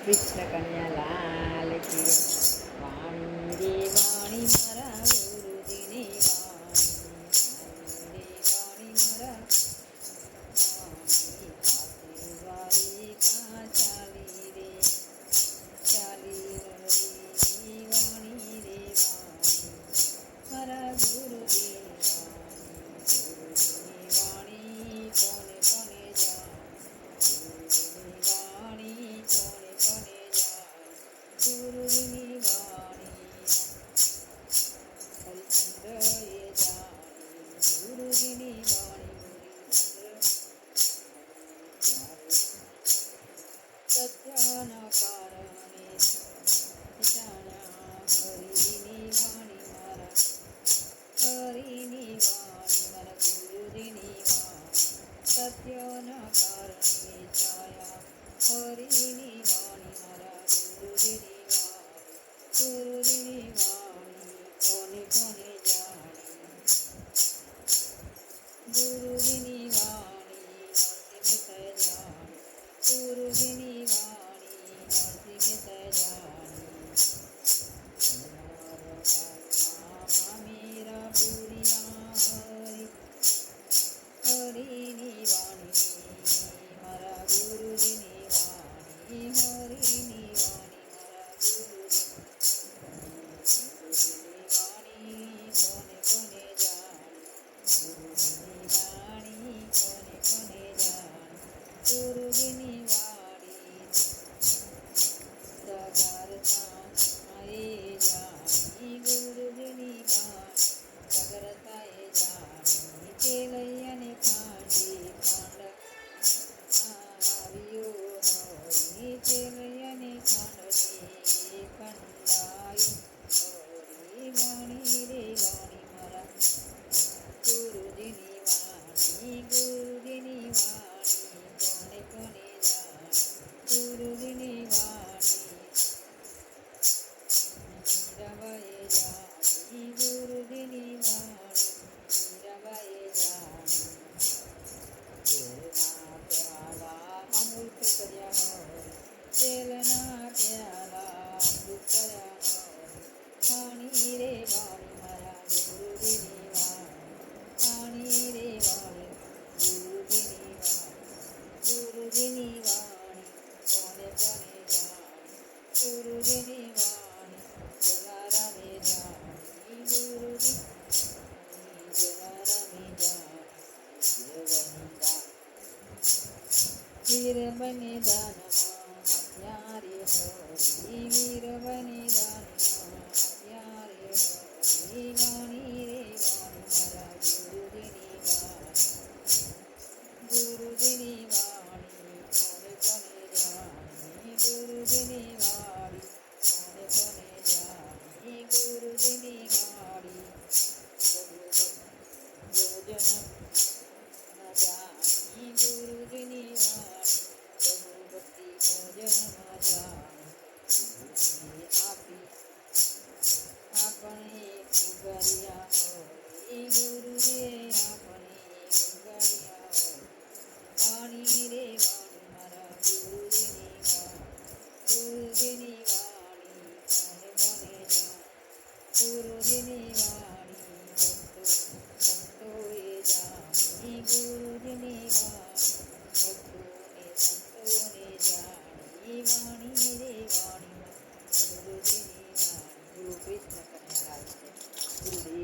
કૃષ્ણ કન્યા લાલ કી વાણી રે વાણી મારા ગુરુજીની વાણી વાણી મારા વાણી કા ચાલી રે ચાલી રે વાણી રે વાણી મારા ગુરુજીની વાણી કોને કોને ગુરુજીની વાણી હરિચંદ્રએ જાણી ગુરુજીની વાણી સત્યના કારણે જાણ્યા હરિની વાણી મારા હરિની વાણી મારા ગુરુજીની વાણી સત્યના કારણે જાયા હરિની વાણી મારા ગુરુજીની ગુરુજીની વાણી કોને કોને જાણી ગુરુજીની વાણી નરસિંહ જાણી ગુરુજીની વાણી નરસિંહ જાણી મેરા પુરિયા હરિની વાણી મારા ગુરુજીની વાણી હરિની વાણી મારા ગુરુજીની વાણી કોને કોને જાણી ગુરુજીની વાણી કોને કોને જાણી ગુરુજીની વાણી સગરતાએ જાણી ગુરુજીની વાણી સગરતાએ જાણી કેલૈયાને ખાંડી ખાંડ આવ્યો હરી કેલૈયાને ખાંડની ખંડાયું હરી વાણી રે વાણી મારા ગુરુજીની વાણી ગુરુજીની વાણી કોને કોને જાણી ગુરુજીની વાણી મીરાબાઈએ જાણી ગુરુજીની વાણી મીરાબાઈએ જાણી તેલના પ્યાલા અમૃત કર્યા હરી તેલના પ્યાલા અમૃત કર્યા હરી વાણી રે વાણી મારા ગુરુજીની વાણી રે વાણી ગુરુજીની વાણી કોને કોને જાણી ગુરુજીની વાણી જલારામે જાણી ગુરુજી જલારામે જાણી વીર બને દાનમાં ત્યારે હરી વીર બને દાનમાં ત્યારે હરી વાણી રે વાણી મારા ગુરુજીની વાણી ગુરુજીની વાણી કોને કોને જાણી ગુરુજીની વાણી કોને કોને જાણી ગુરુજીની વાણી ભોજન જાણી ગુરુજીની વાણી ભક્તિ ભોજનમાં જાણી આપી આપણે ઉગાડ્યા હોય ગુરુજીએ આપણે ઉગાડ્યા હોય વાણી રે વાણી મારા ગુરુજીની વાણી કોને કોને જાણી ગુરુજીની વાણી ભક્તો સંતોએ જાણી ગુરુજીની વાણી ભક્તોને સંતોને જાણી વાણી રે વાણી ગુરુજીની વાણી ગુરુ કૃષ્ણ કન્યા લાલ ગુરુદેવ